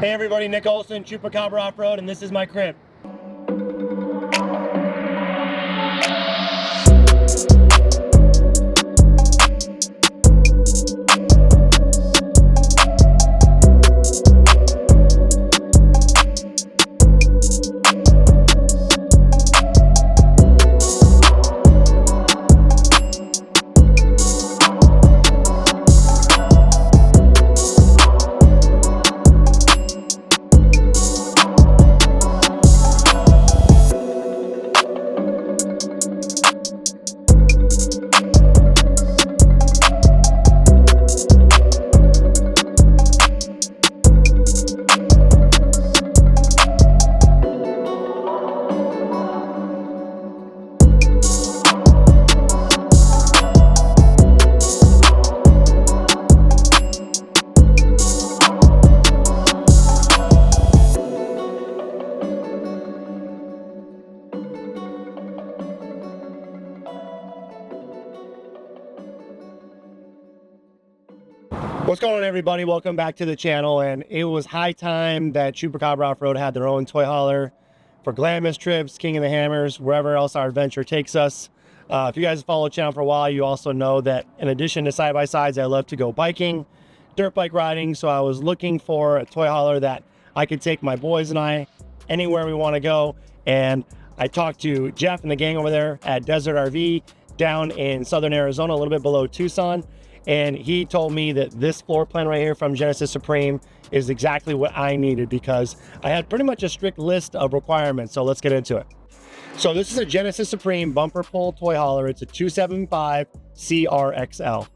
Hey everybody, Nick Olson, Chupacabra Offroad, and this is my crib. What's going on, everybody? Welcome back to the channel. And it was high time that Chupacabra Offroad had their own toy hauler for glamorous trips, King of the Hammers, wherever else our adventure takes us. If you guys have followed the channel for a while, you also know that in addition to side-by-sides, I love to go biking, dirt bike riding. So I was looking for a toy hauler that I could take my boys and I anywhere we want to go. And I talked to Jeff and the gang over there at Desert RV down in southern Arizona, a little bit below Tucson. And he told me that this floor plan right here from Genesis Supreme is exactly what I needed, because I had pretty much a strict list of requirements. So let's get into it. So this is a Genesis Supreme bumper pull toy hauler. It's a 275 CRXL.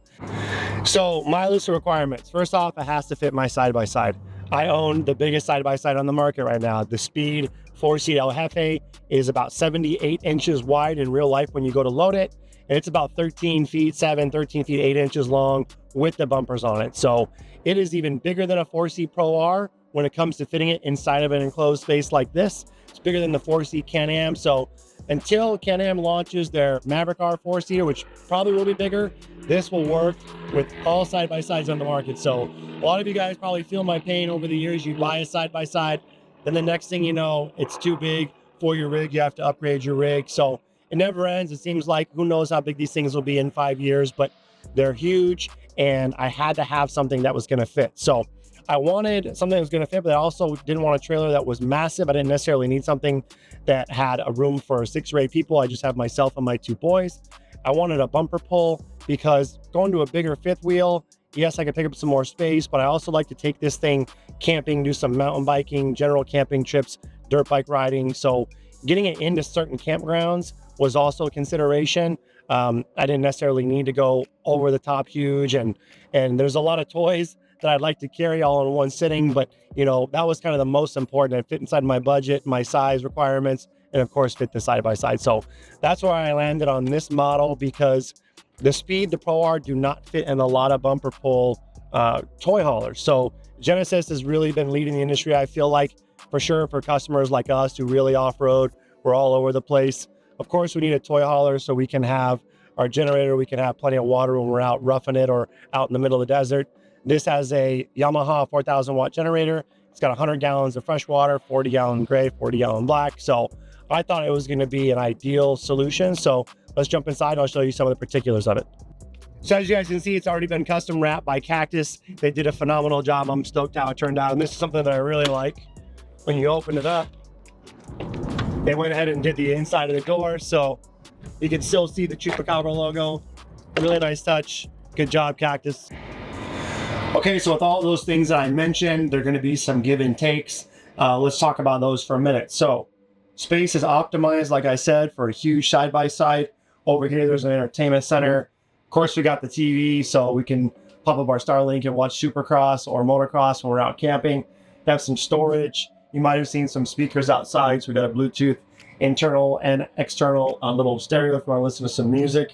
So my list of requirements, first off, it has to fit my side-by-side. I own the biggest side-by-side on the market right now. The Speed 4-seat El Jefe is about 78 inches wide in real life when you go to load it. And it's about 13 feet 8 inches long with the bumpers on it. So it is even bigger than a 4-seat Pro R when it comes to fitting it inside of an enclosed space like this. It's bigger than the 4-seat Can-Am. So until Can-Am launches their Maverick R 4-seater, which probably will be bigger, this will work with all side-by-sides on the market. So a lot of you guys probably feel my pain over the years. You buy a side-by-side, then the next thing you know, it's too big for your rig. You have to upgrade your rig. So it never ends. It seems like who knows how big these things will be in 5 years, but they're huge, and I had to have something that was going to fit. So I wanted something that was going to fit, but I also didn't want a trailer that was massive. I didn't necessarily need something that had a room for 6 or 8 people. I just have myself and my 2 boys. I wanted a bumper pull because going to a bigger 5th wheel, yes, I could pick up some more space, but I also like to take this thing camping, do some mountain biking, general camping trips, dirt bike riding. So getting it into certain campgrounds was also a consideration. I didn't necessarily need to go over the top huge, and there's a lot of toys that I'd like to carry all in one sitting, but you know, that was kind of the most important. It fit inside my budget, my size requirements, and of course fit the side-by-side. So that's where I landed on this model, because the Speed, the Pro R do not fit in a lot of bumper pull toy haulers. So Genesis has really been leading the industry, I feel like, for sure, for customers like us who really off-road. We're all over the place. Of course, we need a toy hauler so we can have our generator. We can have plenty of water when we're out roughing it or out in the middle of the desert. This has a Yamaha 4,000 watt generator. It's got 100 gallons of fresh water, 40 gallon gray, 40 gallon black. So I thought it was going to be an ideal solution. So let's jump inside. I'll show you some of the particulars of it. So as you guys can see, it's already been custom wrapped by Cactus. They did a phenomenal job. I'm stoked how it turned out. And this is something that I really like. When you open it up, they went ahead and did the inside of the door, so you can still see the Chupacabra logo. Really nice touch. Good job, Cactus. Okay, so with all those things that I mentioned, there are going to be some give and takes. Let's talk about those for a minute. So space is optimized, like I said, for a huge side-by-side. Over here, there's an entertainment center. Of course, we got the TV, so we can pop up our Starlink and watch Supercross or motocross when we're out camping. Have some storage. You might have seen some speakers outside. So we got a Bluetooth internal and external little stereo if you want to listen to some music.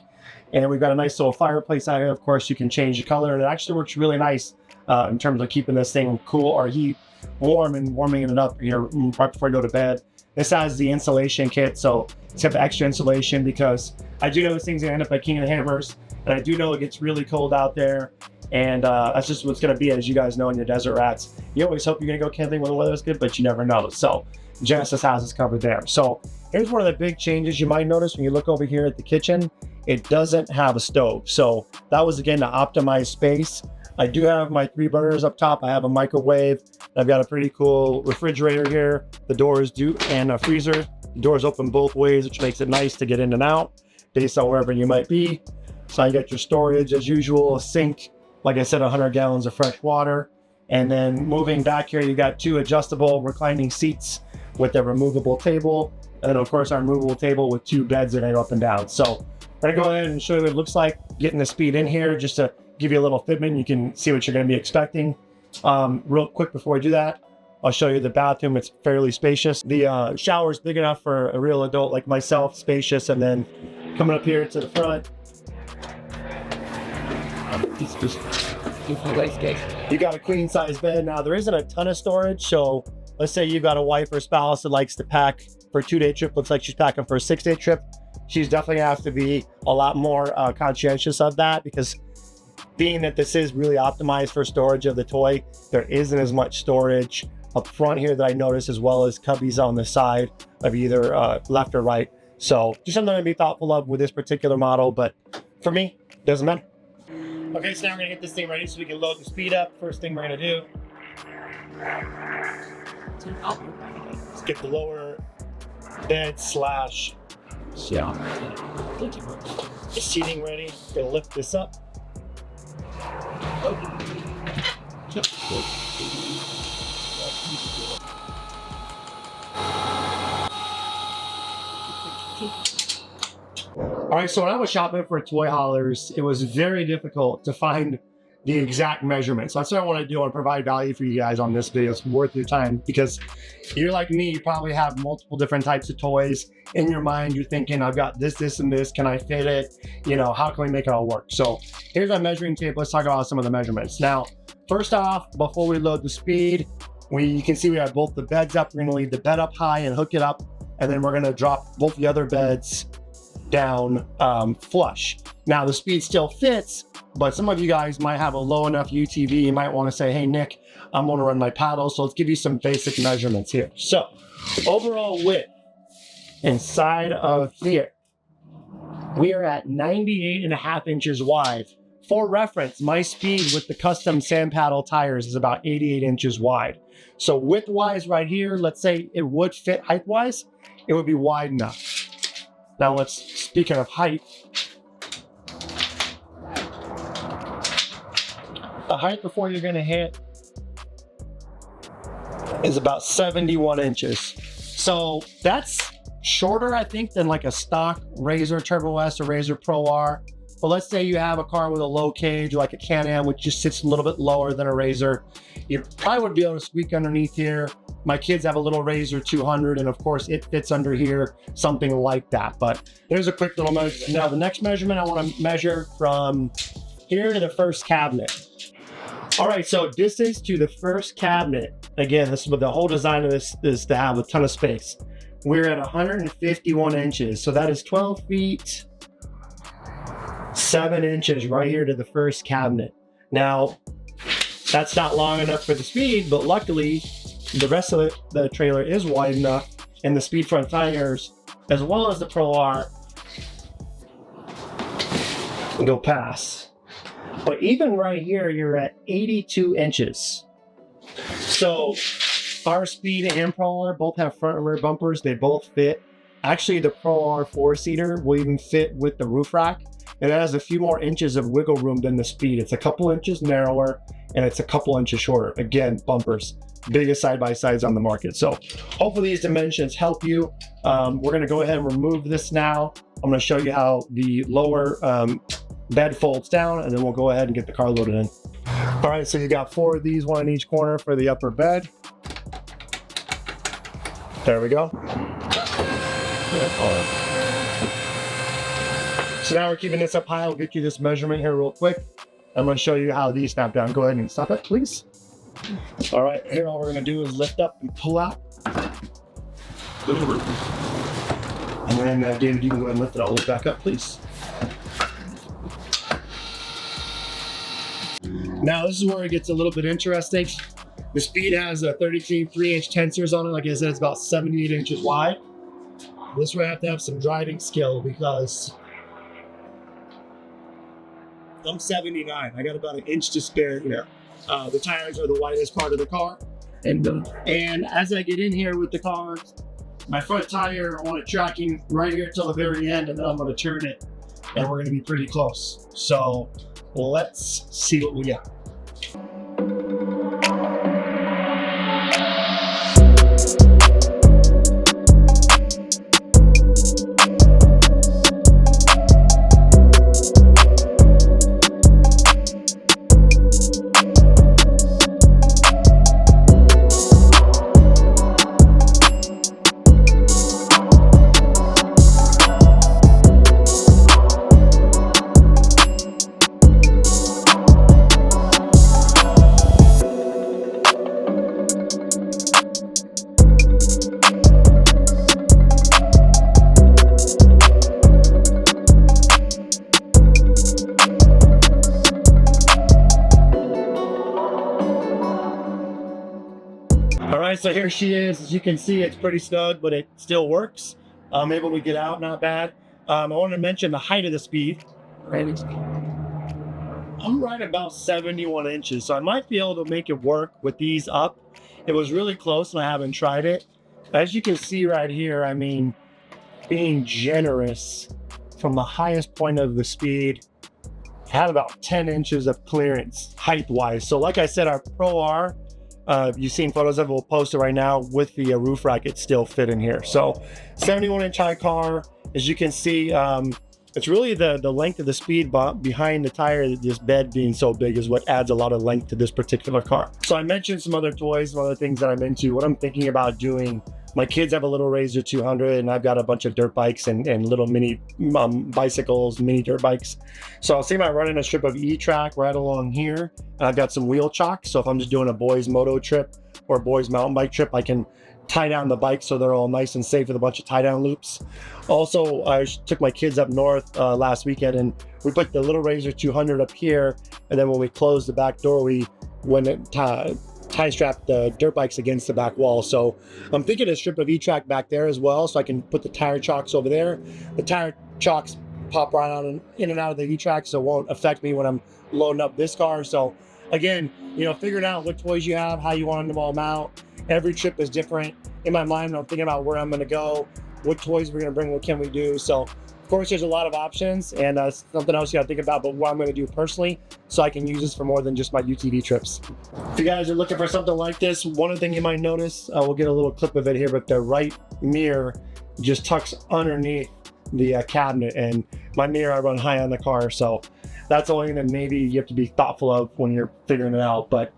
And we've got a nice little fireplace out here. Of course, you can change the color, and it actually works really nice in terms of keeping this thing cool or heat warm and warming it up here right before you go to bed. This has the insulation kit, so it's got the extra insulation because I do know this thing's gonna end up at King of the Hammers, And I do know it gets really cold out there, and that's just what's going to be, as you guys know, in your desert rats. You always hope you're going to go camping when the weather is good, but you never know. So Genesis has us covered there. So here's one of the big changes you might notice when you look over here at the kitchen. It doesn't have a stove. So that was, again, to optimize space. I do have my 3 burners up top. I have a microwave. I've got a pretty cool refrigerator here. The doors do, and a freezer. The doors open both ways, which makes it nice to get in and out based on wherever you might be. So you got your storage as usual, a sink, like I said, 100 gallons of fresh water. And then moving back here, you got 2 adjustable reclining seats with a removable table. And then of course our removable table with 2 beds that go up and down. So I'm gonna go ahead and show you what it looks like getting the speed in here, just to give you a little fitment. You can see what you're gonna be expecting. Real quick before I do that, I'll show you the bathroom. It's fairly spacious. The shower is big enough for a real adult like myself, spacious. And then coming up here to the front, you got a queen size bed. Now there isn't a ton of storage, so let's say you've got a wife or spouse that likes to pack for a 2-day trip, looks like she's packing for a 6-day trip. She's definitely gonna have to be a lot more conscientious of that, because being that this is really optimized for storage of the toy, there isn't as much storage up front here that I noticed, as well as cubbies on the side of either left or right. So just something to be thoughtful of with this particular model, but for me, doesn't matter. Okay, so now we're gonna get this thing ready so we can load the speed up. First thing we're gonna do, let's get the lower bed slash seating ready. Gonna lift this up. All right, so when I was shopping for toy haulers, it was very difficult to find the exact measurements. So that's what I want to do. I want to provide value for you guys on this video. It's worth your time, because you're like me, you probably have multiple different types of toys in your mind. You're thinking, I've got this, this, and this. Can I fit it? You know, how can we make it all work? So here's our measuring tape. Let's talk about some of the measurements. Now, first off, before we load the speed, you can see we have both the beds up. We're going to leave the bed up high and hook it up, and then we're going to drop both the other beds down flush. Now the speed still fits, but some of you guys might have a low enough UTV. You might want to say, hey Nick, I'm going to run my paddle. So let's give you some basic measurements here. So overall width inside of here, we are at 98.5 inches wide. For reference, my speed with the custom sand paddle tires is about 88 inches wide. So width wise right here, let's say it would fit height wise, it would be wide enough. Now speaking of height, the height before you're gonna hit is about 71 inches. So that's shorter, I think, than like a stock Razor Turbo S or Razor Pro R. But let's say you have a car with a low cage, like a Can-Am, which just sits a little bit lower than a Razor. You probably would be able to squeak underneath here. My kids have a little Razor 200, and of course it fits under here, something like that. But there's a quick little measure. Now the next measurement, I want to measure from here to the first cabinet. All right, so distance to the first cabinet. Again, this is what the whole design of this is, to have a ton of space. We're at 151 inches. So that is 12 feet, 7 inches right here to the first cabinet. Now, that's not long enough for the speed, but luckily the rest of the trailer is wide enough, and the Speed front tires, as well as the Pro R, go past. But even right here, you're at 82 inches. So our Speed and Pro R both have front and rear bumpers. They both fit. Actually, the Pro R 4-seater will even fit with the roof rack. And it has a few more inches of wiggle room than the Speed. It's a couple inches narrower, and it's a couple inches shorter. Again, bumpers, biggest side-by-sides on the market. So hopefully these dimensions help you. We're gonna go ahead and remove this now. I'm gonna show you how the lower bed folds down, and then we'll go ahead and get the car loaded in. All right, so you got 4 of these, 1 in each corner for the upper bed. There we go. So now we're keeping this up high. I'll get you this measurement here real quick. I'm going to show you how these snap down. Go ahead and stop it, please. All right, here all we're going to do is lift up and pull out. And then David, you can go ahead and lift it all back up, please. Now this is where it gets a little bit interesting. The Speed has a 33-inch tensors on it. Like I said, it's about 78 inches wide. This way I have to have some driving skill because I'm 79. I got about an inch to spare here. The tires are the widest part of the car. And as I get in here with the car, my front tire, I want it tracking right here till the very end, and then I'm going to turn it, and we're going to be pretty close. So let's see what we got. So here she is. As you can see, it's pretty snug, but it still works. I'm able to get out, not bad. I wanted to mention the height of the Speed. I'm right about 71 inches, so I might be able to make it work with these up. It was really close and I haven't tried it. As you can see right here, I mean, being generous from the highest point of the Speed, had about 10 inches of clearance height-wise. So like I said, our Pro R, you've seen photos of it, we'll post it right now with the roof rack. It still fit in here. So 71-inch high car, as you can see, it's really the length of the Speed bump behind the tire. This bed being so big is what adds a lot of length to this particular car. So I mentioned some other toys, some other things that I'm into. What I'm thinking about doing, my kids have a little Razor 200 and I've got a bunch of dirt bikes and little mini bicycles, mini dirt bikes. So I'll see about running a strip of E-track right along here. And I've got some wheel chock. So if I'm just doing a boys moto trip or a boys mountain bike trip, I can tie down the bikes so they're all nice and safe with a bunch of tie down loops. Also, I took my kids up north last weekend and we put the little Razor 200 up here. And then when we closed the back door, we went and tie strap the dirt bikes against the back wall. So I'm thinking a strip of E-track back there as well, so I can put the tire chocks over there. The tire chocks pop right on and in and out of the E-track, so it won't affect me when I'm loading up this car. So again, you know, figuring out what toys you have, how you want them all mount. Every trip is different. In my mind, I'm thinking about where I'm going to go, what toys we're going to bring, what can we do. So of course, there's a lot of options, and something else you got to think about, but what I'm going to do personally so I can use this for more than just my UTV trips. If you guys are looking for something like this, one thing you might notice, we'll get a little clip of it here, but the right mirror just tucks underneath the cabinet, and my mirror, I run high on the car, so that's the only thing that maybe you have to be thoughtful of when you're figuring it out. But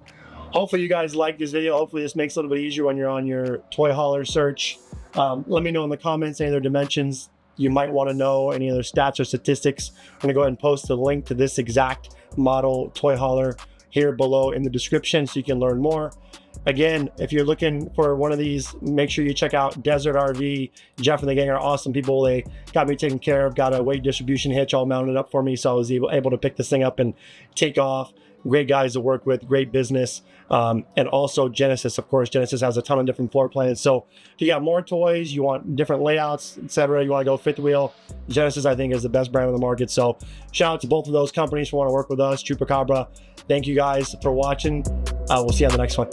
hopefully you guys like this video. Hopefully this makes it a little bit easier when you're on your toy hauler search. Let me know in the comments any other dimensions you might want to know, any other stats or statistics. I'm going to go ahead and post a link to this exact model toy hauler here below in the description so you can learn more. Again, if you're looking for one of these, make sure you check out Desert RV. Jeff and the gang are awesome people. They got me taken care of, got a weight distribution hitch all mounted up for me, so I was able to pick this thing up and take off. Great guys to work with, great business. And also Genesis, of course. Genesis has a ton of different floor plans. So if you got more toys, you want different layouts, etc., you want to go fifth wheel, Genesis, I think, is the best brand on the market. So shout out to both of those companies for wanting to work with us. Chupacabra, thank you guys for watching. We'll see you on the next one.